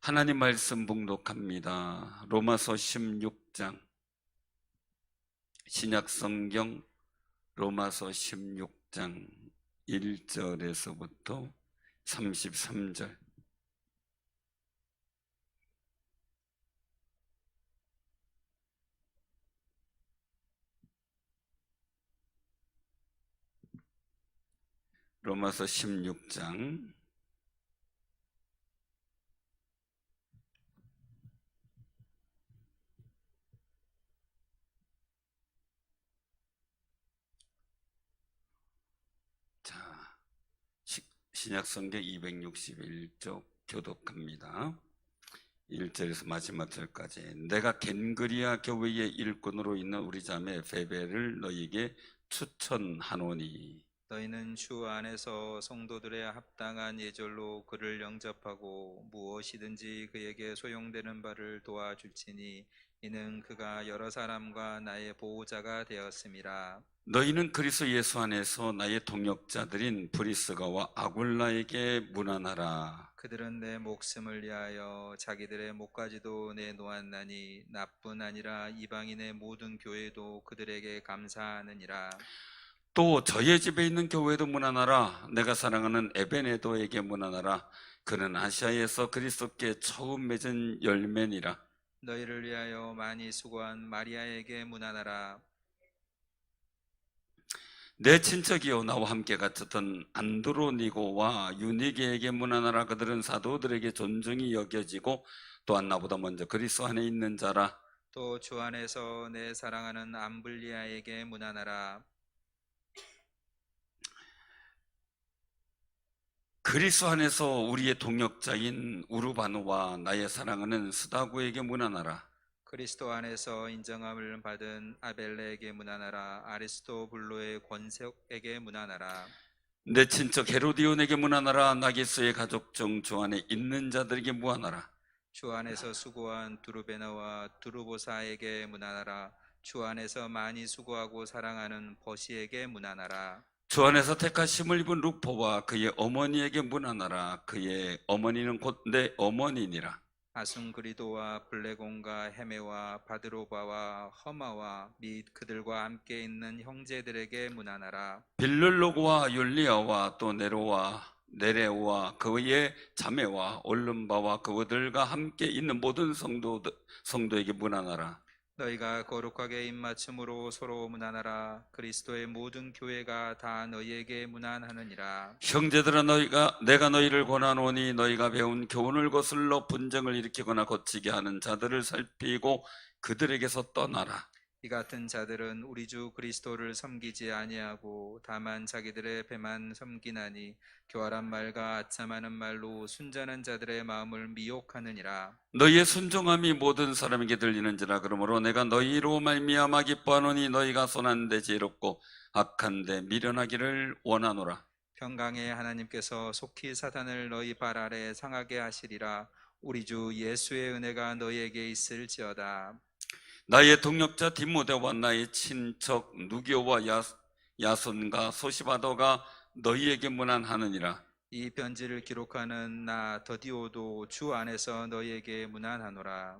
하나님 말씀 봉독합니다. 로마서 16장, 신약성경 로마서 16장 1절에서부터 33절. 로마서 16장 신약성경 261쪽 교독합니다. 1절에서 마지막 절까지. 내가 겐그리아 교회의 일꾼으로 있는 우리 자매 베베를 너희에게 추천하노니 너희는 주 안에서 성도들의 합당한 예절로 그를 영접하고 무엇이든지 그에게 소용되는 바를 도와줄지니 이는 그가 여러 사람과 나의 보호자가 되었음이라. 너희는 그리스도 예수 안에서 나의 동역자들인 브리스가와 아굴라에게 문안하라. 그들은 내 목숨을 위하여 자기들의 목까지도 내놓았나니 나뿐 아니라 이방인의 모든 교회도 그들에게 감사하느니라. 또 저의 집에 있는 교회도 문안하라. 내가 사랑하는 에베네도에게 문안하라. 그는 아시아에서 그리스도께 처음 맺은 열매니라. 너희를 위하여 많이 수고한 마리아에게 문안하라. 내 친척이요 나와 함께 갇혔던 안드로니고와 유니게에게 문안하라. 그들은 사도들에게 존중이 여겨지고 또한 나보다 먼저 그리스도 안에 있는 자라. 또 주 안에서 내 사랑하는 암블리아에게 문안하라. 그리스도 안에서 우리의 동역자인 우르바누와 나의 사랑하는 스다구에게 문안하라. 그리스도 안에서 인정함을 받은 아벨레에게 문안하라. 아리스토블로의 권색에게 문안하라. 내 친척 헤로디온에게 문안하라. 나기스의 가족 중 주 안에 있는 자들에게 문안하라. 주 안에서 수고한 두루베나와 두루보사에게 문안하라. 주 안에서 많이 수고하고 사랑하는 버시에게 문안하라. 주 안에서 택하심을 입은 루포와 그의 어머니에게 문안하라. 그의 어머니는 곧 내 어머니니라. 아순그리도와 블레곤과 헤메와 바드로바와 허마와 및 그들과 함께 있는 형제들에게 문안하라. 빌룰로고와 율리아와 또 네레오와 그의 자매와 올름바와 그들과 함께 있는 모든 성도에게 문안하라. 너희가 거룩하게 입맞춤으로 서로 문안하라. 그리스도의 모든 교회가 다 너희에게 문안하느니라. 형제들아, 내가 너희를 권하노니 너희가 배운 교훈을 거슬러 분쟁을 일으키거나 거치게 하는 자들을 살피고 그들에게서 떠나라. 이 같은 자들은 우리 주 그리스도를 섬기지 아니하고 다만 자기들의 배만 섬기나니 교활한 말과 아첨하는 말로 순전한 자들의 마음을 미혹하느니라. 너희의 순종함이 모든 사람에게 들리는지라. 그러므로 내가 너희로 말미암아 기뻐하노니 너희가 선한데 지혜롭고 악한데 미련하기를 원하노라. 평강의 하나님께서 속히 사단을 너희 발 아래 상하게 하시리라. 우리 주 예수의 은혜가 너희에게 있을지어다. 나의 동역자 디모데와 나의 친척 누기오와 야손과 소시바더가 너희에게 문안하느니라. 이 편지를 기록하는 나 더디오도 주 안에서 너희에게 문안하노라.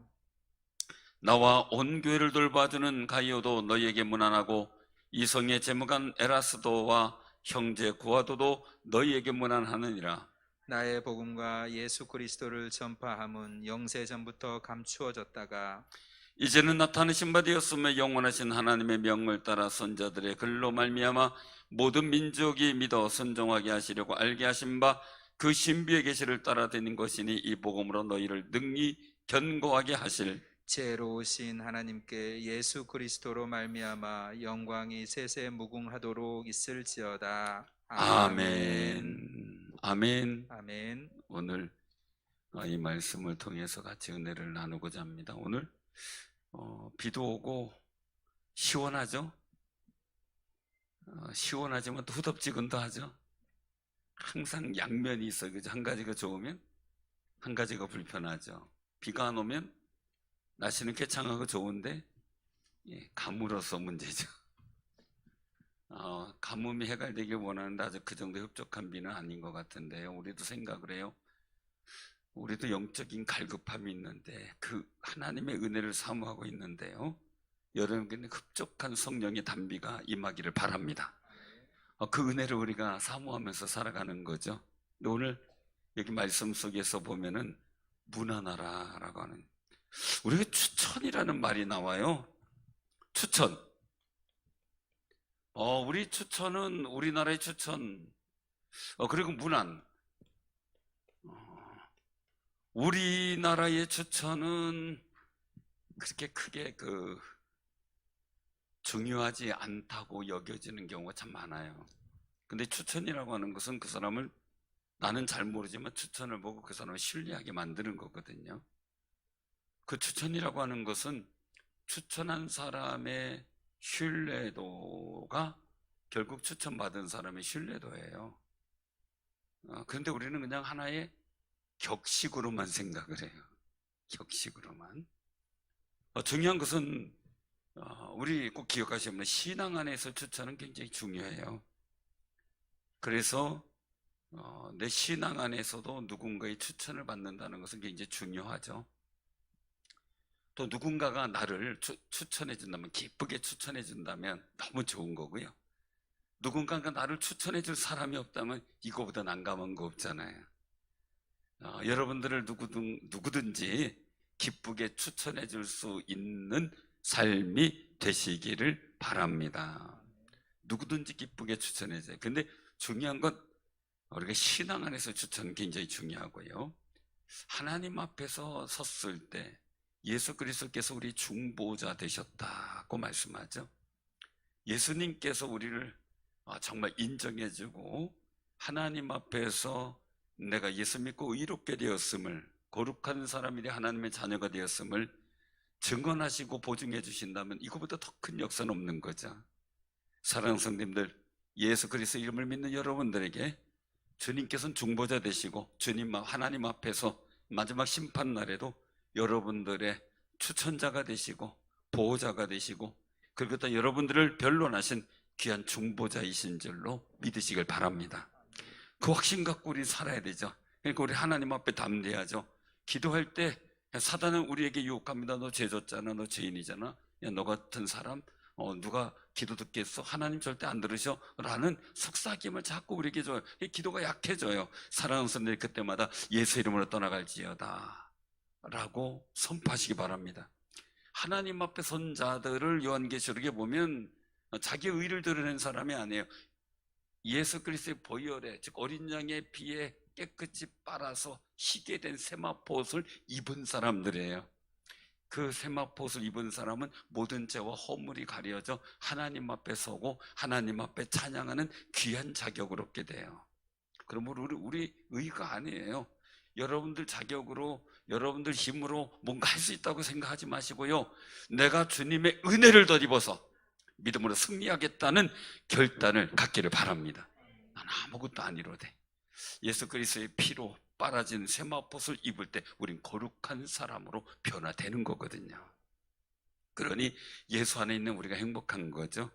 나와 온 교회를 돌봐주는 가이오도 너희에게 문안하고 이성의 제무관 에라스도와 형제 구아도도 너희에게 문안하느니라. 나의 복음과 예수 그리스도를 전파함은 영세 전부터 감추어졌다가 이제는 나타내신 바 되었으며 영원하신 하나님의 명을 따라 선자들의 글로 말미암아 모든 민족이 믿어 순종하게 하시려고 알게 하신 바 그 신비의 계시를 따라다닌 것이니 이 복음으로 너희를 능히 견고하게 하실 지혜로우신 하나님께 예수 그리스도로 말미암아 영광이 세세 무궁하도록 있을지어다. 아멘. 아멘. 아멘. 오늘 이 말씀을 통해서 같이 은혜를 나누고자 합니다. 오늘 비도 오고 시원하죠? 시원하지만 또 후덥지근도 하죠. 항상 양면이 있어요. 그죠? 한 가지가 좋으면 한 가지가 불편하죠. 비가 안 오면 날씨는 쾌창하고 좋은데 가물어서 문제죠. 가뭄이 해결되길 원하는데 아직 그 정도 흡족한 비는 아닌 것 같은데요. 우리도 생각을 해요. 우리도 영적인 갈급함이 있는데 그 하나님의 은혜를 사모하고 있는데요, 여러분께는 흡족한 성령의 단비가 임하기를 바랍니다. 그 은혜를 우리가 사모하면서 살아가는 거죠. 근데 오늘 여기 말씀 속에서 보면은 무난하라라고 하는, 우리가 추천이라는 말이 나와요. 추천. 우리 추천은 우리나라의 추천. 그리고 무난. 우리나라의 추천은 그렇게 크게 중요하지 않다고 여겨지는 경우가 참 많아요. 근데 추천이라고 하는 것은 그 사람을, 나는 잘 모르지만 추천을 보고 그 사람을 신뢰하게 만드는 거거든요. 그 추천이라고 하는 것은 추천한 사람의 신뢰도가 결국 추천받은 사람의 신뢰도예요. 그런데 우리는 그냥 하나의 격식으로만 생각을 해요. 격식으로만. 중요한 것은 우리 꼭 기억하셔야 합니다. 신앙 안에서 추천은 굉장히 중요해요. 그래서 내 신앙 안에서도 누군가의 추천을 받는다는 것은 굉장히 중요하죠. 또 누군가가 나를 추천해 준다면, 기쁘게 추천해 준다면 너무 좋은 거고요. 누군가가 나를 추천해 줄 사람이 없다면 이거보다 난감한 거 없잖아요. 여러분들을 누구든지 기쁘게 추천해 줄 수 있는 삶이 되시기를 바랍니다. 누구든지 기쁘게 추천해 줘요. 근데 중요한 건 우리가 신앙 안에서 추천은 굉장히 중요하고요. 하나님 앞에서 섰을 때 예수 그리스도께서 우리 중보자 되셨다고 말씀하죠. 예수님께서 우리를 정말 인정해주고 하나님 앞에서 내가 예수 믿고 의롭게 되었음을, 거룩한 사람이 하나님의 자녀가 되었음을 증언하시고 보증해 주신다면 이거보다 더 큰 역사는 없는 거죠. 사랑하는 성도님들, 예수 그리스도 이름을 믿는 여러분들에게 주님께서는 중보자 되시고 주님 하나님 앞에서 마지막 심판날에도 여러분들의 추천자가 되시고 보호자가 되시고, 그리고 또 여러분들을 변론하신 귀한 중보자이신 줄로 믿으시길 바랍니다. 그 확신 갖고 우리 살아야 되죠. 그러니까 우리 하나님 앞에 담대하죠. 기도할 때 사단은 우리에게 유혹합니다. 너 죄 졌잖아, 너 죄인이잖아, 야, 너 같은 사람 누가 기도 듣겠어? 하나님 절대 안 들으셔? 라는 속삭임을 자꾸 우리에게 줘요. 기도가 약해져요. 사랑하는 성도들, 그때마다 예수 이름으로 떠나갈지어다 라고 선포하시기 바랍니다. 하나님 앞에 선 자들을 요한계시록에 보면 자기 의를 드러낸 사람이 아니에요. 예수 그리스도의 보혈에, 즉 어린 양의 피에 깨끗이 빨아서 희게 된 세마포옷을 입은 사람들이에요. 그 세마포옷을 입은 사람은 모든 죄와 허물이 가려져 하나님 앞에 서고 하나님 앞에 찬양하는 귀한 자격을 얻게 돼요. 그러므로 우리 의가 아니에요. 여러분들 자격으로, 여러분들 힘으로 뭔가 할 수 있다고 생각하지 마시고요, 내가 주님의 은혜를 덧입어서 믿음으로 승리하겠다는 결단을 갖기를 바랍니다. 난 아무것도 안 이루어도 예수 그리스도의 피로 빨아진 세마포옷을 입을 때 우린 거룩한 사람으로 변화되는 거거든요. 그러니 예수 안에 있는 우리가 행복한 거죠.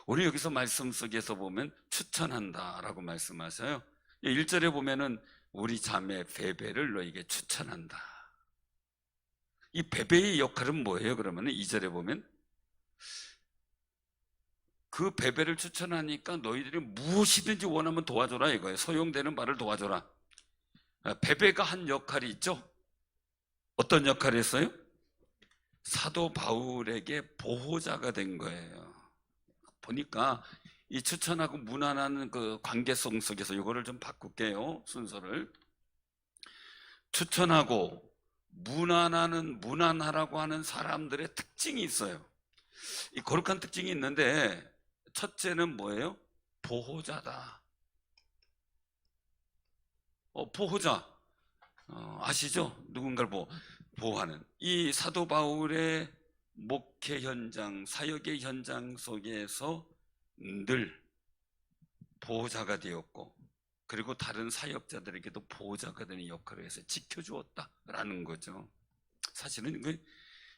우리 여기서 말씀 속에서 보면 추천한다라고 말씀하셔요. 1절에 보면은 우리 자매 베베를 너에게 추천한다. 이 베베의 역할은 뭐예요? 그러면 2절에 보면 그 베베를 추천하니까 너희들이 무엇이든지 원하면 도와줘라 이거예요. 소용되는 바를 도와줘라. 베베가 한 역할이 있죠. 어떤 역할을 했어요? 사도 바울에게 보호자가 된 거예요. 보니까 이 추천하고 무난한 그 관계성 속에서 이거를 좀 바꿀게요, 순서를. 추천하고 무난하라고 하는 사람들의 특징이 있어요. 이 거룩한 특징이 있는데, 첫째는 뭐예요? 보호자다. 보호자. 아시죠? 누군가를 보호하는. 이 사도 바울의 목회 현장, 사역의 현장 속에서 늘 보호자가 되었고, 그리고 다른 사역자들에게도 보호자가 되는 역할을 해서 지켜주었다라는 거죠. 사실은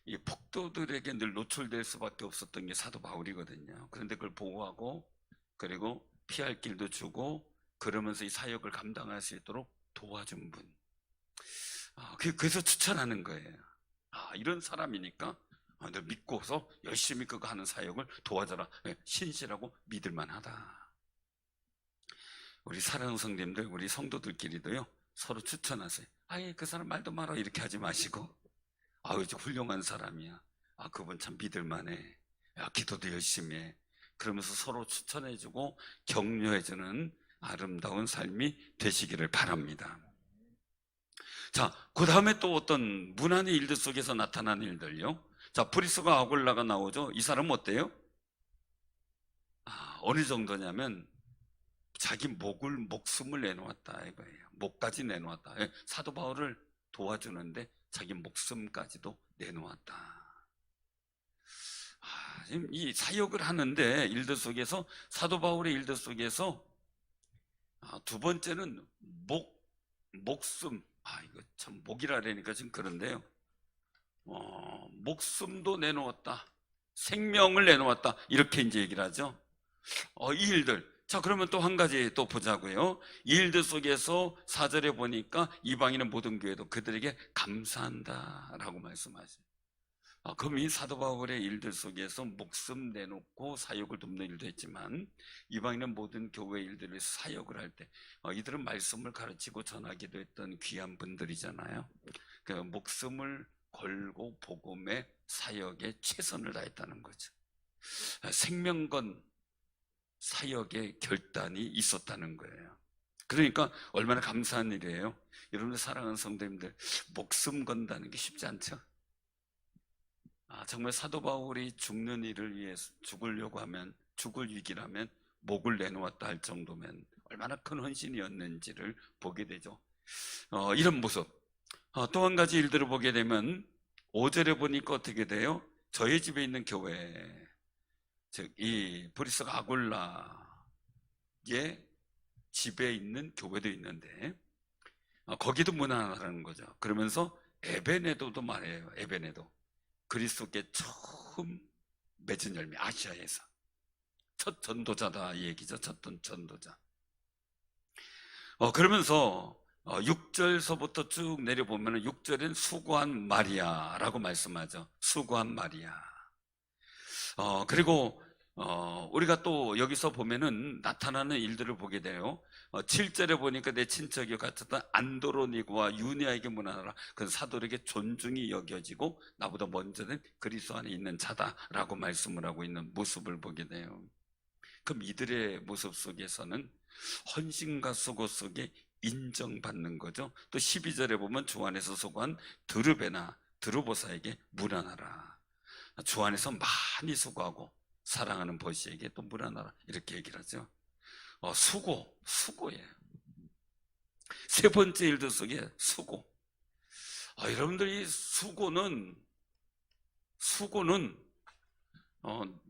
이 폭도들에게 늘 노출될 수밖에 없었던 게 사도 바울이거든요. 그런데 그걸 보호하고, 그리고 피할 길도 주고, 그러면서 이 사역을 감당할 수 있도록 도와준 분. 그래서 추천하는 거예요. 이런 사람이니까 너 믿고서 열심히 그거 하는 사역을 도와줘라. 신실하고 믿을만하다. 우리 사랑하는 성도님들, 우리 성도들끼리도요, 서로 추천하세요. 그 사람 말도 마라 이렇게 하지 마시고, 이제 훌륭한 사람이야. 그분 참 믿을만해. 기도도 열심히 해. 그러면서 서로 추천해주고 격려해주는 아름다운 삶이 되시기를 바랍니다. 자, 그 다음에 또 어떤 문안의 일들 속에서 나타나는 일들요. 자, 브리스가 아굴라가 나오죠. 이 사람은 어때요? 어느 정도냐면 자기 목숨을 내놓았다 이거예요. 목까지 내놓았다. 사도 바울을 도와주는데 자기 목숨까지도 내놓았다. 지금 이 사역을 하는데 일들 속에서 사도 바울의 일들 속에서 두 번째는 목숨. 이거 참 목이라 그러니까 좀 그런데요. 목숨도 내놓았다. 생명을 내놓았다. 이렇게 이제 얘기를 하죠. 이 일들. 자, 그러면 또 한 가지 또 보자고요. 이 일들 속에서 4절에 보니까 이방인의 모든 교회도 그들에게 감사한다라고 말씀하세요. 그럼 이 사도 바울의 일들 속에서 목숨 내놓고 사역을 돕는 일도 했지만 이방인의 모든 교회 일들을 위해서 사역을 할 때 이들은 말씀을 가르치고 전하기도 했던 귀한 분들이잖아요. 그 목숨을 걸고 복음의 사역에 최선을 다했다는 거죠. 생명 건 사역의 결단이 있었다는 거예요. 그러니까 얼마나 감사한 일이에요. 여러분들 사랑하는 성도님들, 목숨 건다는 게 쉽지 않죠. 정말 사도 바울이 죽는 일을 위해서 죽으려고 하면, 죽을 위기라면 목을 내놓았다 할 정도면 얼마나 큰 헌신이었는지를 보게 되죠. 이런 모습. 또 한 가지 일들을 보게 되면 5절에 보니까 어떻게 돼요? 저희 집에 있는 교회, 즉 이 브리스가 아굴라의 집에 있는 교회도 있는데 거기도 문안하라는 거죠. 그러면서 에베네도도 말해요. 에베네도. 그리스도께 처음 맺은 열매, 아시아에서 첫 전도자다 이 얘기죠. 첫 전도자. 그러면서 6절서부터 쭉 내려보면 6절엔 수고한 마리아라고 말씀하죠. 수고한 마리아. 그리고 우리가 또 여기서 보면은 나타나는 일들을 보게 돼요. 7절에 보니까 내 친척이 같았던 안드로니고와 유니아에게 문안하라. 그 사도에게 존중이 여겨지고 나보다 먼저는 그리스도 안에 있는 자다라고 말씀을 하고 있는 모습을 보게 돼요. 그럼 이들의 모습 속에서는 헌신과 수고 속에 인정받는 거죠. 또 12절에 보면 주 안에서 수고한 드르베나 드르보사에게 문안하라. 주 안에서 많이 수고하고 사랑하는 보시에게 또 문안하라 이렇게 얘기를 하죠. 수고예요. 세 번째 일들 속에 수고. 여러분들 이 수고는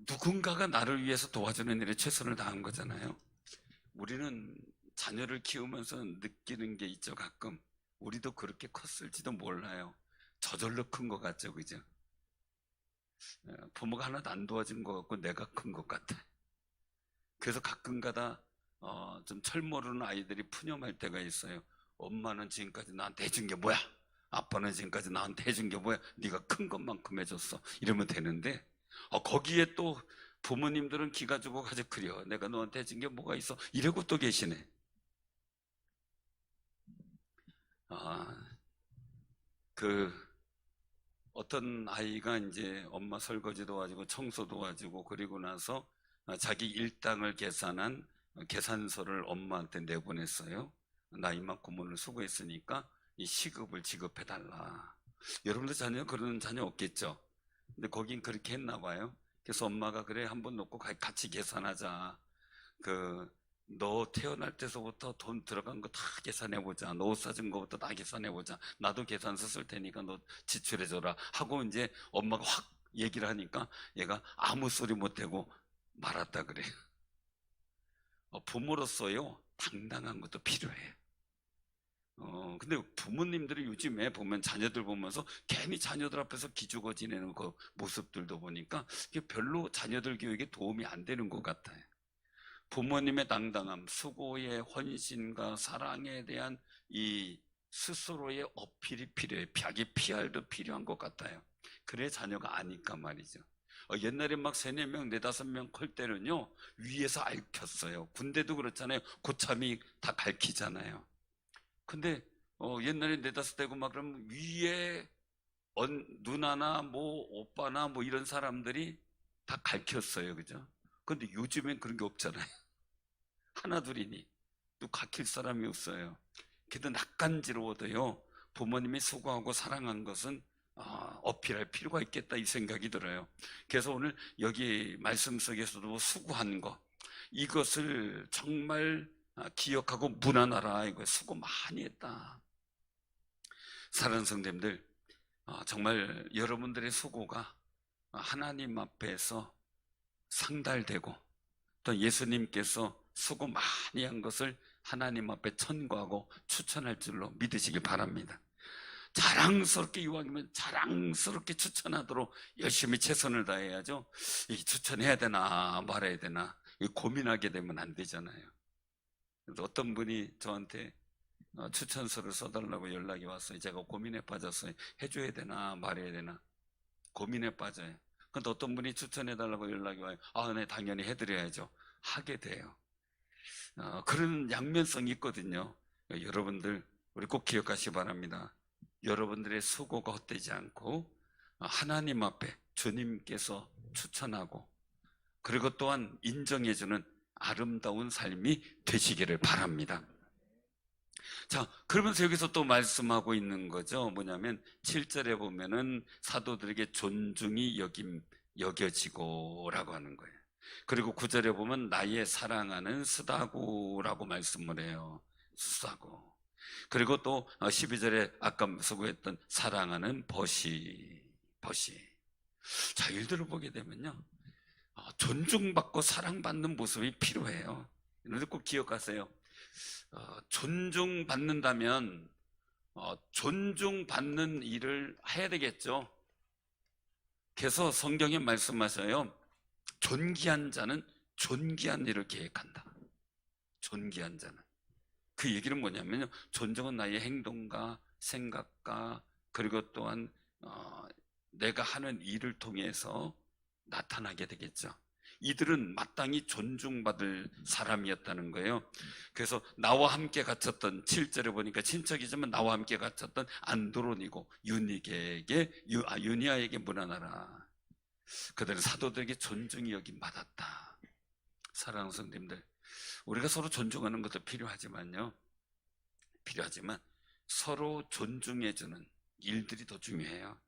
누군가가 나를 위해서 도와주는 일에 최선을 다한 거잖아요. 우리는 자녀를 키우면서 느끼는 게 있죠. 가끔 우리도 그렇게 컸을지도 몰라요. 저절로 큰 것 같죠, 그죠? 부모가 하나도 안 도와준 것 같고 내가 큰 것 같아. 그래서 가끔가다 좀 철모르는 아이들이 푸념할 때가 있어요. 엄마는 지금까지 나한테 해준 게 뭐야? 아빠는 지금까지 나한테 해준 게 뭐야? 네가 큰 것만큼 해줬어. 이러면 되는데 거기에 또 부모님들은 기가 주고 가져 그려. 내가 너한테 해준 게 뭐가 있어? 이러고 또 계시네. 어떤 아이가 이제 엄마 설거지 도와주고 청소 도와주고 그리고 나서 자기 일당을 계산한 계산서를 엄마한테 내보냈어요. 나 이만큼 오늘 수고했으니까 이 시급을 지급해달라. 여러분들 자녀 그러는 자녀 없겠죠? 근데 거긴 그렇게 했나 봐요. 그래서 엄마가 그래 한번 놓고 같이 계산하자. 너 태어날 때서부터 돈 들어간 거 다 계산해보자. 너 옷 사준 거부터 다 계산해보자. 나도 계산서 쓸 테니까 너 지출해줘라 하고 이제 엄마가 확 얘기를 하니까 얘가 아무 소리 못하고 말았다 그래요. 부모로서요 당당한 것도 필요해요. 근데 부모님들이 요즘에 보면 자녀들 보면서 괜히 자녀들 앞에서 기죽어 지내는 그 모습들도 보니까 별로 자녀들 교육에 도움이 안 되는 것 같아요. 부모님의 당당함, 수고의 헌신과 사랑에 대한 이 스스로의 어필이 필요해. 자기 PR도 필요한 것 같아요. 그래 자녀가 아니까 말이죠. 옛날에 막 3, 4명, 4, 5명 클 때는요, 위에서 앓혔어요. 군대도 그렇잖아요. 고참이 다 가르치잖아요. 근데 옛날에 4, 5대고 막 그러면 위에 누나나 뭐 오빠나 뭐 이런 사람들이 다 가르쳤어요. 그죠? 근데 요즘엔 그런 게 없잖아요. 하나 둘이니 또 가르칠 사람이 없어요. 그래도 낯간지러워도요, 부모님이 수고하고 사랑한 것은 어필할 필요가 있겠다 이 생각이 들어요. 그래서 오늘 여기 말씀 속에서도 수고한 거, 이것을 정말 기억하고 문안하라. 이거 수고 많이 했다. 사랑하는 성도님들, 정말 여러분들의 수고가 하나님 앞에서 상달되고 또 예수님께서 수고 많이 한 것을 하나님 앞에 천거하고 추천할 줄로 믿으시길 바랍니다. 자랑스럽게, 이왕이면 자랑스럽게 추천하도록 열심히 최선을 다해야죠. 이 추천해야 되나 말아야 되나 고민하게 되면 안 되잖아요. 그래서 어떤 분이 저한테 추천서를 써달라고 연락이 왔어요. 제가 고민에 빠졌어요. 해줘야 되나 말아야 되나 고민에 빠져요. 근데 어떤 분이 추천해달라고 연락이 와요. 네, 당연히 해드려야죠. 하게 돼요. 그런 양면성이 있거든요. 여러분들 우리 꼭 기억하시기 바랍니다. 여러분들의 수고가 헛되지 않고 하나님 앞에 주님께서 추천하고 그리고 또한 인정해주는 아름다운 삶이 되시기를 바랍니다. 자, 그러면서 여기서 또 말씀하고 있는 거죠. 뭐냐면 7절에 보면은 사도들에게 존중이 여겨지고 라고 하는 거예요. 그리고 9절에 보면 나의 사랑하는 스다고라고 말씀을 해요. 스다고. 그리고 또 12절에 아까 수고했던 사랑하는 버시. 자, 일들을 보게 되면요, 존중받고 사랑받는 모습이 필요해요. 여러분들 꼭 기억하세요. 존중받는다면 존중받는 일을 해야 되겠죠. 그래서 성경에 말씀하셔요. 존귀한 자는 존귀한 일을 계획한다. 존귀한 자는. 그 얘기는 뭐냐면요, 존중은 나의 행동과 생각과 그리고 또한 내가 하는 일을 통해서 나타나게 되겠죠. 이들은 마땅히 존중받을 사람이었다는 거예요. 그래서 나와 함께 갇혔던 7절에 보니까 친척이지만 나와 함께 갇혔던 안드로니고 유니아에게 문안하라. 그들은 사도들에게 존중이 여김 받았다. 사랑하는 성도님들, 우리가 서로 존중하는 것도 필요하지만 서로 존중해주는 일들이 더 중요해요.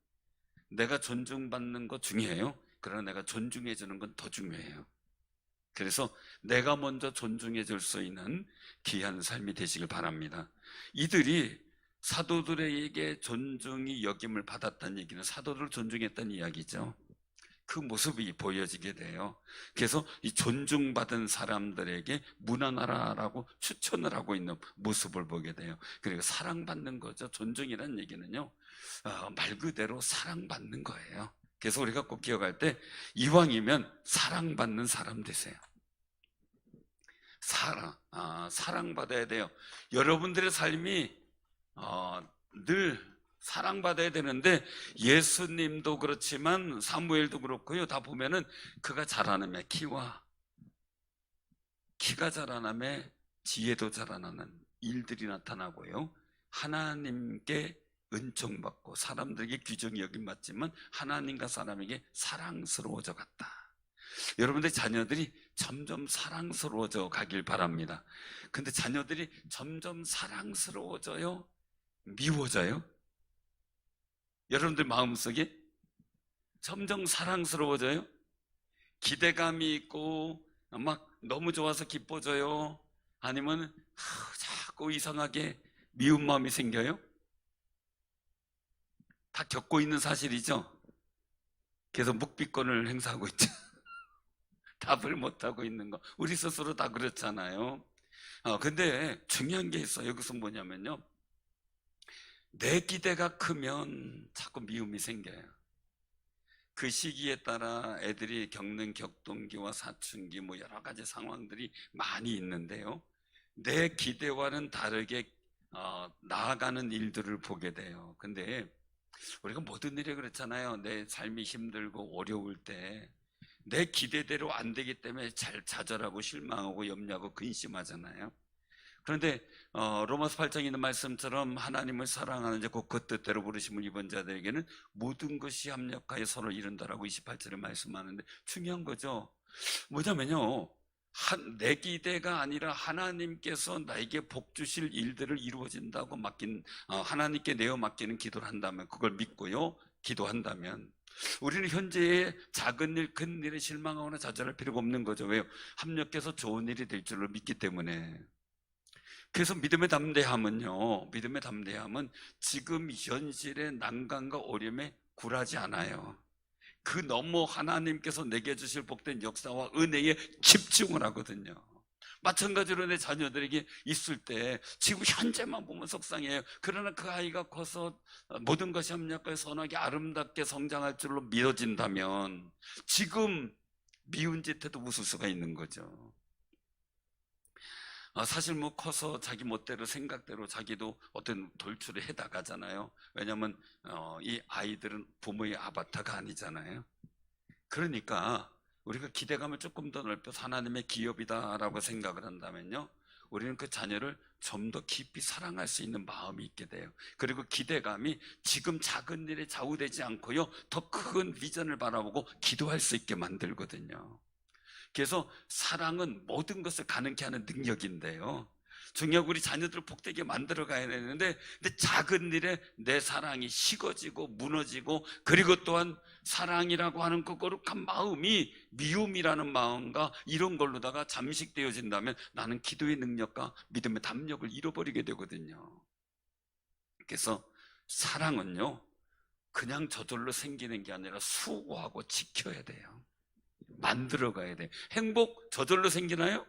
내가 존중받는 거 중요해요. 그러나 내가 존중해주는 건 더 중요해요. 그래서 내가 먼저 존중해줄 수 있는 귀한 삶이 되시길 바랍니다. 이들이 사도들에게 존중이 여김을 받았다는 얘기는 사도들을 존중했다는 이야기죠. 그 모습이 보여지게 돼요. 그래서 이 존중받은 사람들에게 문안하라라고 추천을 하고 있는 모습을 보게 돼요. 그리고 사랑받는 거죠. 존중이라는 얘기는요, 말 그대로 사랑받는 거예요. 그래서 우리가 꼭 기억할 때 이왕이면 사랑받는 사람 되세요. 사랑받아야 돼요. 여러분들의 삶이 늘 사랑받아야 되는데, 예수님도 그렇지만 사무엘도 그렇고요, 다 보면은 그가 자라나며 키가 자라나며 지혜도 자라나는 일들이 나타나고요, 하나님께 은총받고 사람들에게 귀중히 여김받지만 하나님과 사람에게 사랑스러워져 갔다. 여러분들의 자녀들이 점점 사랑스러워져 가길 바랍니다. 근데 자녀들이 점점 사랑스러워져요? 미워져요? 여러분들 마음속에 점점 사랑스러워져요? 기대감이 있고 막 너무 좋아서 기뻐져요? 아니면 자꾸 이상하게 미운 마음이 생겨요? 다 겪고 있는 사실이죠. 그래서 묵비권을 행사하고 있죠. 답을 못하고 있는 거 우리 스스로 다 그렇잖아요. 근데 중요한 게 있어요. 여기서 뭐냐면요, 내 기대가 크면 자꾸 미움이 생겨요. 그 시기에 따라 애들이 겪는 격동기와 사춘기 뭐 여러 가지 상황들이 많이 있는데요, 내 기대와는 다르게 나아가는 일들을 보게 돼요. 근데 우리가 모든 일에 그렇잖아요. 내 삶이 힘들고 어려울 때 내 기대대로 안 되기 때문에 잘 좌절하고 실망하고 염려하고 근심하잖아요. 그런데 로마서 8장에 있는 말씀처럼 하나님을 사랑하는 자 곧 그 뜻대로 부르심을 입은 자들에게는 모든 것이 합력하여 서로 이룬다라고 28절에 말씀하는데, 중요한 거죠. 뭐냐면요, 내 기대가 아니라 하나님께서 나에게 복 주실 일들을 이루어진다고 하나님께 내어 맡기는 기도를 한다면, 그걸 믿고요 기도한다면, 우리는 현재의 작은 일, 큰 일에 실망하거나 좌절할 필요가 없는 거죠. 왜요? 합력해서 좋은 일이 될 줄로 믿기 때문에. 그래서 믿음의 담대함은 지금 현실의 난관과 어려움에 굴하지 않아요. 그 너머 하나님께서 내게 주실 복된 역사와 은혜에 집중을 하거든요. 마찬가지로 내 자녀들에게 있을 때 지금 현재만 보면 속상해요. 그러나 그 아이가 커서 모든 것이 합력하여 선하게 아름답게 성장할 줄로 믿어진다면 지금 미운 짓 해도 웃을 수가 있는 거죠. 사실 뭐 커서 자기 멋대로 생각대로 자기도 어떤 돌출을 해 나가잖아요. 왜냐하면 이 아이들은 부모의 아바타가 아니잖아요. 그러니까 우리가 기대감을 조금 더 넓혀서 하나님의 기업이다라고 생각을 한다면요, 우리는 그 자녀를 좀 더 깊이 사랑할 수 있는 마음이 있게 돼요. 그리고 기대감이 지금 작은 일에 좌우되지 않고요, 더 큰 비전을 바라보고 기도할 수 있게 만들거든요. 그래서 사랑은 모든 것을 가능케 하는 능력인데요, 중요하고 우리 자녀들을 복되게 만들어 가야 되는데, 근데 작은 일에 내 사랑이 식어지고 무너지고, 그리고 또한 사랑이라고 하는 그 거룩한 마음이 미움이라는 마음과 이런 걸로다가 잠식되어진다면 나는 기도의 능력과 믿음의 담력을 잃어버리게 되거든요. 그래서 사랑은요, 그냥 저절로 생기는 게 아니라 수고하고 지켜야 돼요. 만들어 가야 돼. 행복 저절로 생기나요?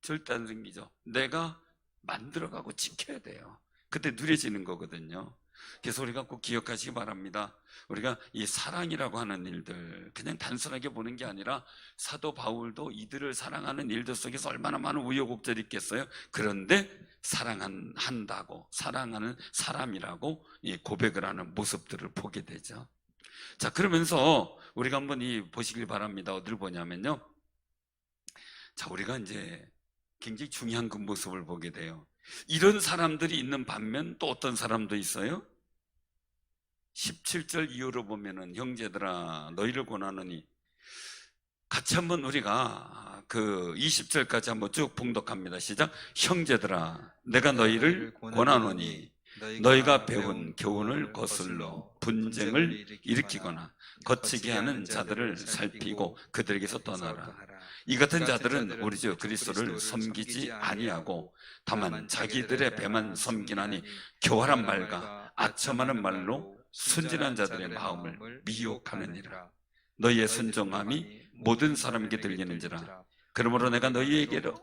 절대 안 생기죠. 내가 만들어가고 지켜야 돼요. 그때 누려지는 거거든요. 그래서 우리가 꼭 기억하시기 바랍니다. 우리가 이 사랑이라고 하는 일들 그냥 단순하게 보는 게 아니라, 사도 바울도 이들을 사랑하는 일들 속에서 얼마나 많은 우여곡절이 있겠어요. 그런데 사랑한다고, 사랑하는 사람이라고 고백을 하는 모습들을 보게 되죠. 자, 그러면서 우리가 한번 보시길 바랍니다. 어디를 보냐면요, 자, 우리가 이제 굉장히 중요한 그 모습을 보게 돼요. 이런 사람들이 있는 반면 또 어떤 사람도 있어요. 17절 이후로 보면은, 형제들아 너희를 권하노니, 같이 한번 우리가 그 20절까지 한번 쭉 봉독합니다. 시작. 형제들아 내가 너희를 권하노니 너희가 배운 교훈을 거슬러 분쟁을 일으키거나 거치게 하는 자들을 살피고 그들에게서 떠나라. 이 같은 자들은 우리 주 그리스도를 섬기지 아니하고 다만 자기들의 배만 섬기나니 교활한 말과 아첨하는 말로 순진한 자들의 마음을 미혹하느니라. 너희의 순종함이 모든 사람에게 들리는지라. 그러므로 내가 너희로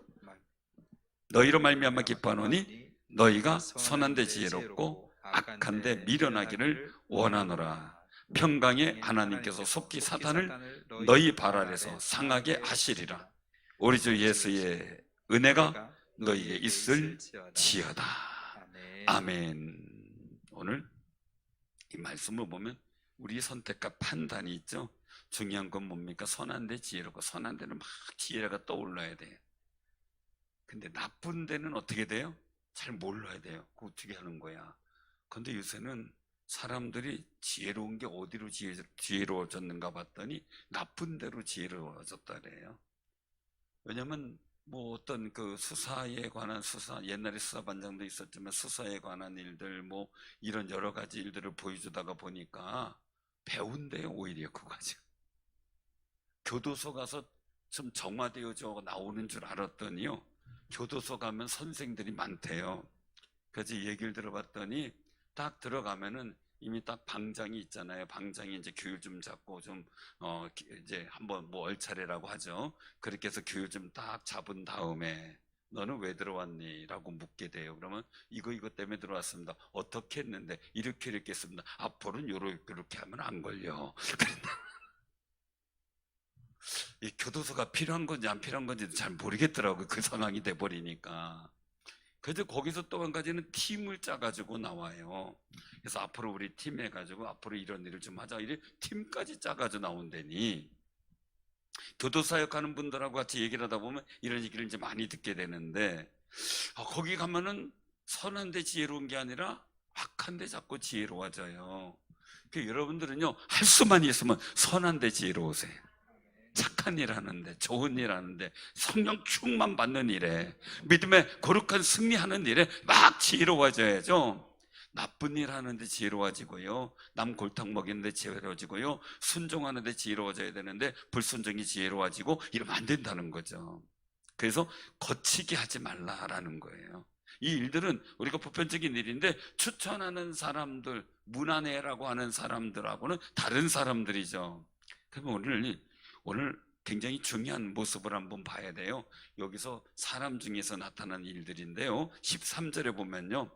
말미암아 기뻐하노니 너희가 선한데 지혜롭고 악한데 미련하기를 원하노라. 평강의 하나님께서 속히 사탄을 너희 발 아래서 상하게 하시리라. 우리 주 예수의 은혜가 너희에게 있을지어다. 아멘. 오늘 이 말씀을 보면 우리 선택과 판단이 있죠. 중요한 건 뭡니까? 선한 데 지혜롭고, 선한 데는 막 지혜가 떠올라야 돼요. 근데 나쁜 데는 어떻게 돼요? 잘 몰라야 돼요. 그거 어떻게 하는 거야? 근데 요새는 사람들이 지혜로운 게 어디로 지혜로워졌는가 봤더니 나쁜 데로 지혜로워졌다래요. 왜냐면 뭐 어떤 그 수사에 관한 옛날에 수사반장도 있었지만 수사에 관한 일들, 뭐 이런 여러 가지 일들을 보여주다가 보니까 배운대요. 오히려 그거죠. 교도소 가서 좀 정화되어져 나오는 줄 알았더니요, 교도소 가면 선생들이 많대요. 그래서 얘기를 들어봤더니 딱 들어가면은 이미 딱 방장이 있잖아요. 방장이 이제 교육 좀 잡고 좀 이제 한번 뭐 얼차례라고 하죠. 그렇게 해서 교육 좀 딱 잡은 다음에 너는 왜 들어왔니? 라고 묻게 돼요. 그러면 이거 때문에 들어왔습니다. 어떻게 했는데? 이렇게 했습니다. 앞으로는 이렇게 하면 안 걸려. 이 교도소가 필요한 건지 안 필요한 건지도 잘 모르겠더라고요. 그 상황이 돼버리니까. 그래서 거기서 또 한 가지는 팀을 짜가지고 나와요. 그래서 앞으로 우리 팀 해가지고 앞으로 이런 일을 좀 하자. 이래 팀까지 짜가지고 나온다니. 교도사역하는 분들하고 같이 얘기를 하다 보면 이런 얘기를 이제 많이 듣게 되는데, 거기 가면은 선한데 지혜로운 게 아니라 악한데 자꾸 지혜로워져요. 그 여러분들은요, 할 수만 있으면 선한데 지혜로우세요. 착한 일 하는데, 좋은 일 하는데, 성령 충만 받는 일에, 믿음의 거룩한 승리하는 일에 막 지혜로워져야죠. 나쁜 일 하는데 지혜로워지고요, 남 골탕 먹이는데 지혜로워지고요, 순종하는데 지혜로워져야 되는데 불순종이 지혜로워지고 이러면 안 된다는 거죠. 그래서 거치게 하지 말라라는 거예요. 이 일들은 우리가 보편적인 일인데 추천하는 사람들, 문안회라고 하는 사람들하고는 다른 사람들이죠. 그러면 오늘 굉장히 중요한 모습을 한번 봐야 돼요. 여기서 사람 중에서 나타난 일들인데요, 13절에 보면요,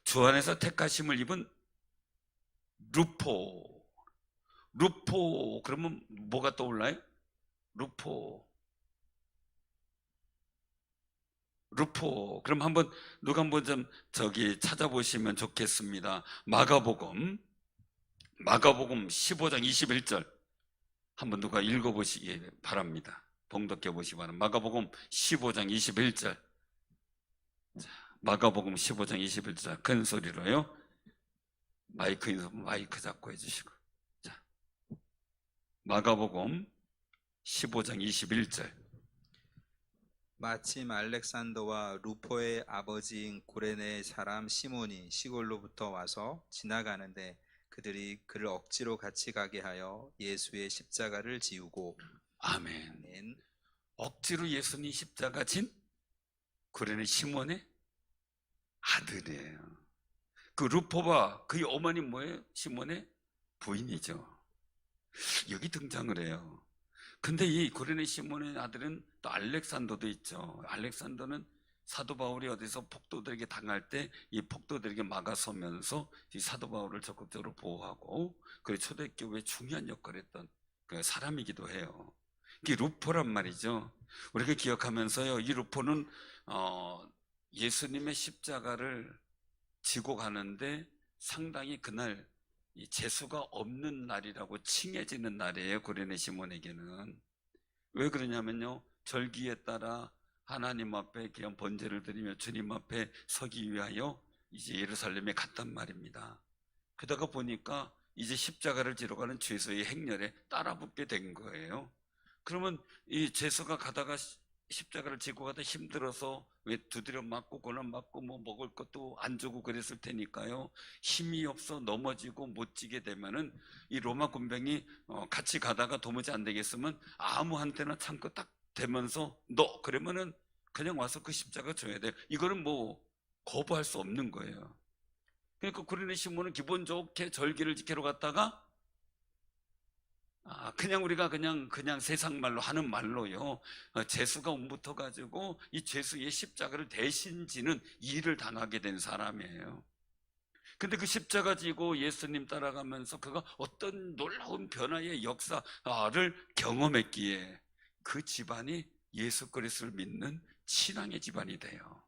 주 안에서 택하심을 입은 루포. 그러면 뭐가 떠올라요? 루포. 그럼 누가 한번 좀 찾아보시면 좋겠습니다. 마가복음 15장 21절 한번 누가 읽어보시기 바랍니다. 봉독해 보시기 바랍니다. 마가복음 15장 21절. 마가복음 15장 21절 큰 소리로요. 마이크 잡고 해주시고. 자, 마가복음 15장 21절. 마침 알렉산더와 루포의 아버지인 구레네 사람 시몬이 시골로부터 와서 지나가는데 그들이 그를 억지로 같이 가게 하여 예수의 십자가를 지우고. 아멘. 아멘. 억지로 예수님 십자가 진 구레네 시몬의 아들이에요. 그 루포가 그의 어머니 뭐예요? 시몬의 부인이죠. 여기 등장을 해요. 근데 이 구레네 시몬의 아들은 또 알렉산더도 있죠. 알렉산더는 사도 바울이 어디서 폭도들에게 당할 때 이 폭도들에게 막아서면서 이 사도 바울을 적극적으로 보호하고 그리고 초대교회에 중요한 역할을 했던 그 사람이기도 해요. 이게 루포란 말이죠. 우리가 기억하면서요, 이 루포는 예수님의 십자가를 지고 가는데 상당히 그날 이 재수가 없는 날이라고 칭해지는 날이에요. 구레네 시몬에게는. 왜 그러냐면요, 절기에 따라 하나님 앞에 귀한 번제를 드리며 주님 앞에 서기 위하여 이제 예루살렘에 갔단 말입니다. 그러다가 보니까 이제 십자가를 지러 가는 죄수의 행렬에 따라붙게 된 거예요. 그러면 이 죄수가 가다가 십자가를 지고 가다 힘들어서 왜 두드려 맞고 고난 맞고 뭐 먹을 것도 안 주고 그랬을 테니까요, 힘이 없어 넘어지고 못 지게 되면은 이 로마 군병이 같이 가다가 도무지 안 되겠으면 아무한테나 참고 딱 대면서 너 그러면은 그냥 와서 그 십자가 줘야 돼요. 이거는 뭐 거부할 수 없는 거예요. 그러니까 구레네 시몬은 기분 좋게 절기를 지키러 갔다가 그냥 우리가 그냥 세상 말로 하는 말로요, 죄수가 옴붙어 가지고 이 죄수의 십자가를 대신 지는 일을 당하게 된 사람이에요. 근데 그 십자가 지고 예수님 따라가면서 그가 어떤 놀라운 변화의 역사를 경험했기에 그 집안이 예수 그리스도를 믿는 신앙의 집안이 돼요.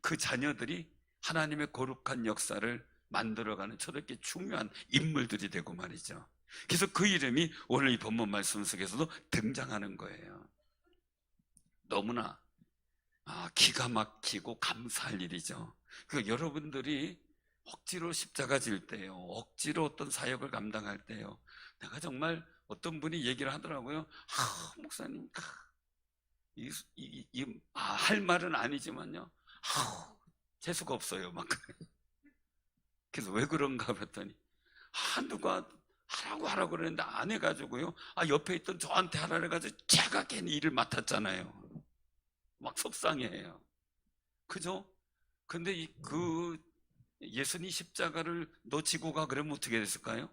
그 자녀들이 하나님의 거룩한 역사를 만들어가는 초대교회 중요한 인물들이 되고 말이죠. 그래서 그 이름이 오늘 이 본문 말씀 속에서도 등장하는 거예요. 너무나 기가 막히고 감사할 일이죠. 그러니까 여러분들이 억지로 십자가 질 때요, 억지로 어떤 사역을 감당할 때요, 내가 정말 어떤 분이 얘기를 하더라고요. 목사님, 할 말은 아니지만요, 재수가 없어요. 막. 그래서 왜 그런가 봤더니 누가 하라고 그랬는데 안 해가지고요, 옆에 있던 저한테 하라 그래가지고 제가 괜히 일을 맡았잖아요. 막 속상해해요. 그죠? 근데 예수님 십자가를 너 지고 가 그러면 어떻게 됐을까요?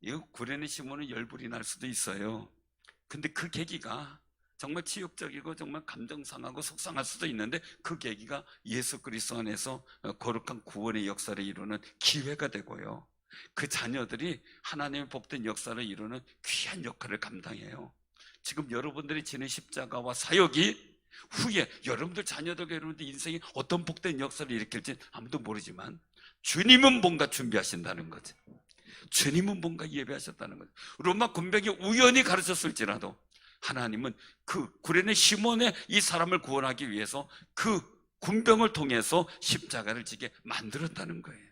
이 구레네 시몬은 열불이 날 수도 있어요. 근데 그 계기가 정말 치욕적이고 정말 감정 상하고 속상할 수도 있는데 그 계기가 예수 그리스도 안에서 거룩한 구원의 역사를 이루는 기회가 되고요, 그 자녀들이 하나님의 복된 역사를 이루는 귀한 역할을 감당해요. 지금 여러분들이 지는 십자가와 사역이 후에 여러분들 자녀들과 여러분들 인생이 어떤 복된 역사를 일으킬지 아무도 모르지만 주님은 뭔가 준비하신다는 거죠. 주님은 뭔가 예배하셨다는 거죠. 로마 군병이 우연히 가르쳤을지라도 하나님은 그 구레네 시몬의 이 사람을 구원하기 위해서 그 군병을 통해서 십자가를 지게 만들었다는 거예요.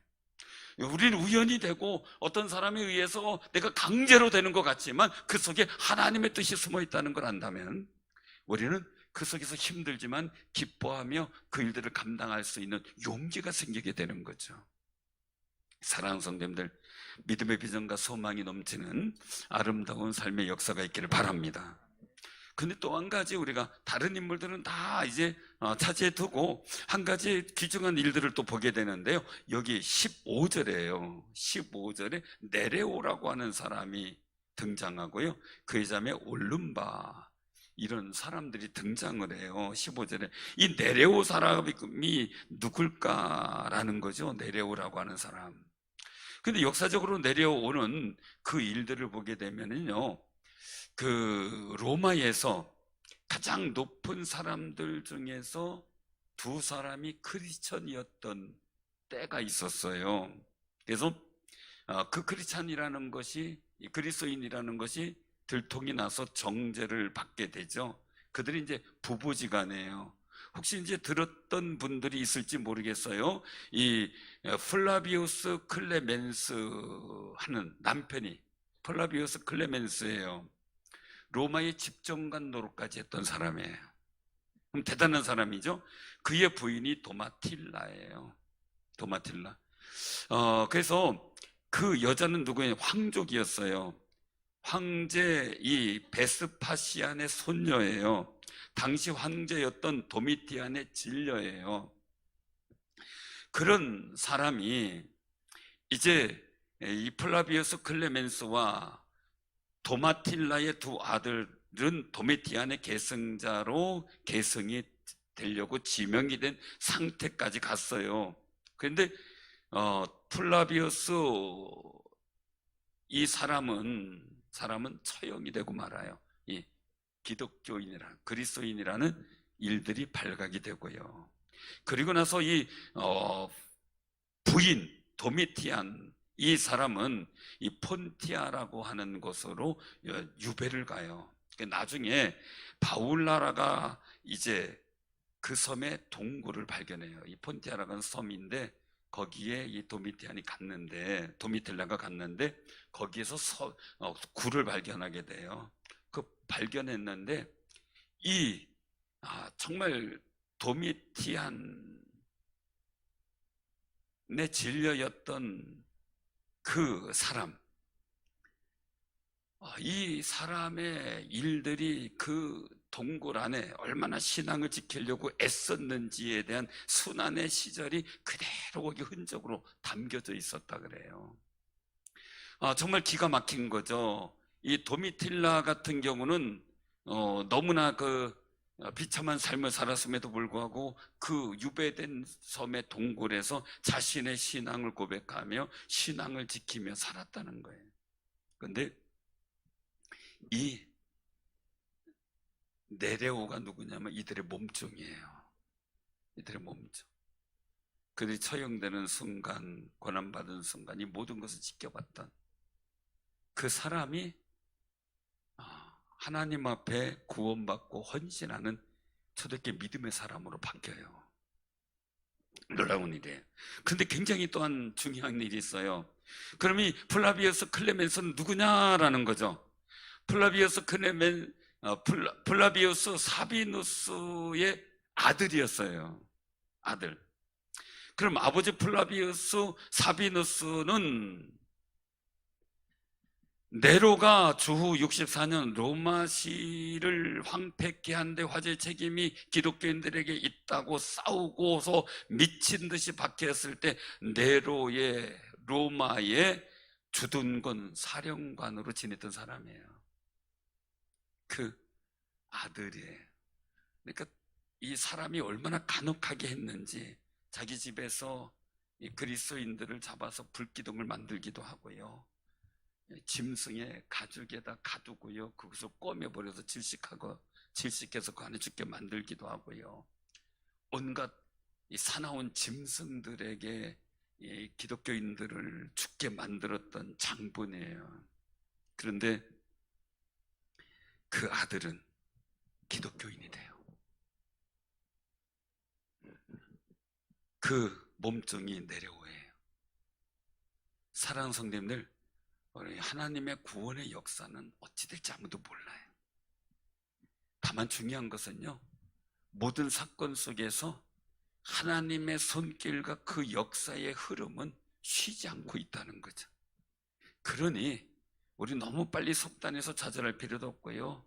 우리는 우연히 되고 어떤 사람에 의해서 내가 강제로 되는 것 같지만 그 속에 하나님의 뜻이 숨어 있다는 걸 안다면 우리는 그 속에서 힘들지만 기뻐하며 그 일들을 감당할 수 있는 용기가 생기게 되는 거죠. 사랑하는 성도님들, 믿음의 비전과 소망이 넘치는 아름다운 삶의 역사가 있기를 바랍니다. 근데 또 한 가지 우리가 다른 인물들은 다 이제 차지해 두고 한 가지 귀중한 일들을 또 보게 되는데요. 여기 15절에요. 15절에 네레오라고 하는 사람이 등장하고요. 그의 자매 올lum바 이런 사람들이 등장을 해요. 15절에 이 네레오 사람이 누굴까라는 거죠. 네레오라고 하는 사람. 근데 역사적으로 내려오는 그 일들을 보게 되면은요, 그 로마에서 가장 높은 사람들 중에서 두 사람이 크리스천이었던 때가 있었어요. 그래서 그 크리스천이라는 것이, 그리스도인이라는 것이 들통이 나서 정죄를 받게 되죠. 그들이 이제 부부지간이에요. 혹시 이제 들었던 분들이 있을지 모르겠어요. 이 플라비우스 클레멘스 하는 남편이 플라비우스 클레멘스예요. 로마의 집정관 노릇까지 했던 사람이에요. 그럼 대단한 사람이죠. 그의 부인이 도마틸라예요. 도마틸라. 그래서 그 여자는 누구예요? 황족이었어요. 황제 이 베스파시안의 손녀예요. 당시 황제였던 도미티안의 진녀예요. 그런 사람이 이제 이 플라비우스 클레멘스와 도마틸라의 두 아들은 도미티안의 계승자로 계승이 되려고 지명이 된 상태까지 갔어요. 그런데 플라비우스 이 사람은 처형이 되고 말아요. 이 기독교인이라 그리스도인이라는 일들이 발각이 되고요. 그리고 나서 이 부인 도미티안 이 사람은 이 폰티아라고 하는 곳으로 유배를 가요. 나중에 바울나라가 이제 그 섬에 동굴을 발견해요. 이 폰티아라는 섬인데 거기에 이 도미틸라가 갔는데 거기에서 굴을 발견하게 돼요. 그 발견했는데 정말 도미티안의 진료였던 그 사람, 이 사람의 일들이 그 동굴 안에 얼마나 신앙을 지키려고 애썼는지에 대한 순환의 시절이 그대로 거기 흔적으로 담겨져 있었다 그래요. 정말 기가 막힌 거죠. 이 도미틸라 같은 경우는 너무나 그 비참한 삶을 살았음에도 불구하고 그 유배된 섬의 동굴에서 자신의 신앙을 고백하며 신앙을 지키며 살았다는 거예요. 그런데 이 네레오가 누구냐면 이들의 몸종이에요. 이들의 몸종. 그들이 처형되는 순간, 고난받은 순간 이 모든 것을 지켜봤던 그 사람이 하나님 앞에 구원받고 헌신하는 초대교회 믿음의 사람으로 바뀌어요. 놀라운 일이에요. 그런데 굉장히 또한 중요한 일이 있어요. 그럼 이 플라비우스 클레멘스는 누구냐라는 거죠. 플라비우스 사비누스의 아들이었어요. 아들. 그럼 아버지 플라비우스 사비누스는 네로가 주후 64년 로마시를 황폐케 한 데 화제 책임이 기독교인들에게 있다고 싸우고서 미친 듯이 박해했을 때 네로의 로마의 주둔군 사령관으로 지냈던 사람이에요. 그 아들이에요. 그러니까 이 사람이 얼마나 간혹하게 했는지 자기 집에서 이 그리스도인들을 잡아서 불기둥을 만들기도 하고요. 짐승의 가죽에다 가두고요. 거기서 꿰매버려서 질식하고 질식해서 그 안에 죽게 만들기도 하고요. 온갖 이 사나운 짐승들에게 이 기독교인들을 죽게 만들었던 장본이에요. 그런데 그 아들은 기독교인이 돼요. 그 몸종이 네레오예요. 사랑하는 성도님들, 우리 하나님의 구원의 역사는 어찌 될지 아무도 몰라요. 다만 중요한 것은요, 모든 사건 속에서 하나님의 손길과 그 역사의 흐름은 쉬지 않고 있다는 거죠. 그러니 우리 너무 빨리 속단해서 좌절할 필요도 없고요,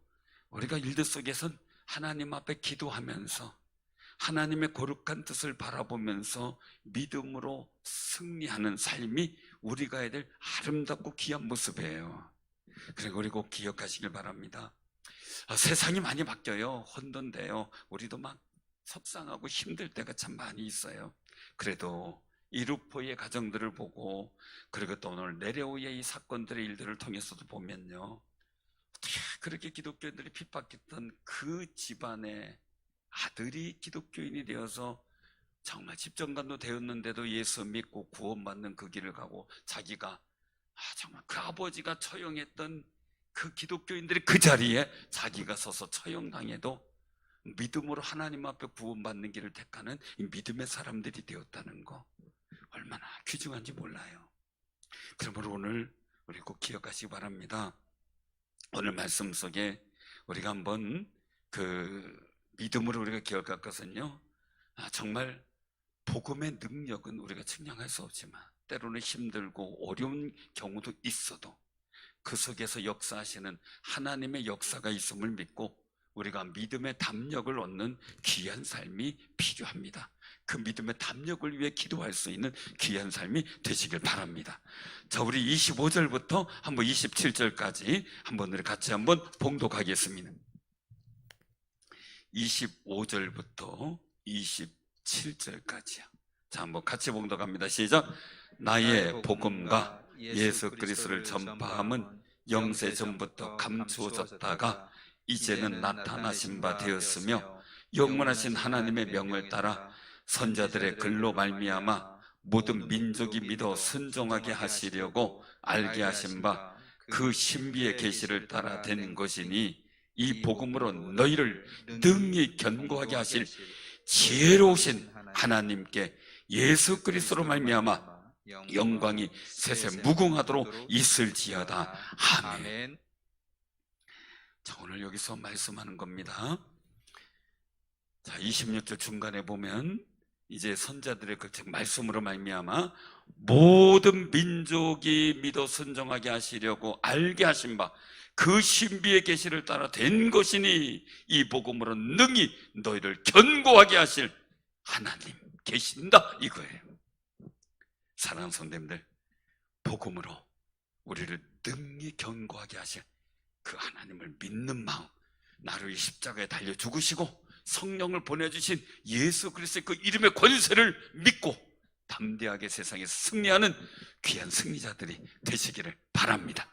우리가 일들 속에선 하나님 앞에 기도하면서 하나님의 거룩한 뜻을 바라보면서 믿음으로 승리하는 삶이 우리가 해야 될 아름답고 귀한 모습이에요. 그리고 우리 꼭 기억하시길 바랍니다. 세상이 많이 바뀌어요. 혼돈돼요. 우리도 막 속상하고 힘들 때가 참 많이 있어요. 그래도 이루포의 가정들을 보고, 그리고 또 오늘 네레오의 이 사건들의 일들을 통해서도 보면요, 어떻게 그렇게 기독교인들이 핍박했던 그 집안의 아들이 기독교인이 되어서 정말 집정관도 되었는데도 예수 믿고 구원받는 그 길을 가고, 자기가 정말 그 아버지가 처형했던 그 기독교인들이 그 자리에 자기가 서서 처형당해도 믿음으로 하나님 앞에 구원받는 길을 택하는 이 믿음의 사람들이 되었다는 거, 얼마나 귀중한지 몰라요. 그러므로 오늘 우리 꼭 기억하시기 바랍니다. 오늘 말씀 속에 우리가 한번 그 믿음으로 우리가 기억할 것은요, 정말 복음의 능력은 우리가 측량할 수 없지만 때로는 힘들고 어려운 경우도 있어도 그 속에서 역사하시는 하나님의 역사가 있음을 믿고 우리가 믿음의 담력을 얻는 귀한 삶이 필요합니다. 그 믿음의 담력을 위해 기도할 수 있는 귀한 삶이 되시길 바랍니다. 자, 우리 25절부터 한번 27절까지 한번 우리 같이 한번 봉독하겠습니다. 25절부터 27절까지요. 자, 한번 같이 봉독합니다. 시작. 나의 복음과 예수 그리스도를 전파함은 영세 전부터 감추어졌다가 이제는 나타나신 바 되었으며, 영원하신 하나님의 명을 따라 선자들의 글로 말미암아 모든 민족이 믿어 순종하게 하시려고 알게 하신 바 그 신비의 계시를 따라 된 것이니, 이 복음으로 너희를 능히 견고하게 하실 지혜로우신 하나님께 예수 그리스도로 말미암아 영광이 세세 무궁하도록 있을지어다. 아멘. 자, 오늘 여기서 말씀하는 겁니다. 자, 26절 중간에 보면 이제 선자들의 그 말씀으로 말미암아 모든 민족이 믿어 순종하게 하시려고 알게 하신 바 그 신비의 계시를 따라 된 것이니, 이 복음으로 능히 너희를 견고하게 하실 하나님 계신다, 이거예요. 사랑하는 성도님들, 복음으로 우리를 능히 견고하게 하실 그 하나님을 믿는 마음, 나를 이 십자가에 달려 죽으시고 성령을 보내주신 예수 그리스도의 그 이름의 권세를 믿고 담대하게 세상에서 승리하는 귀한 승리자들이 되시기를 바랍니다.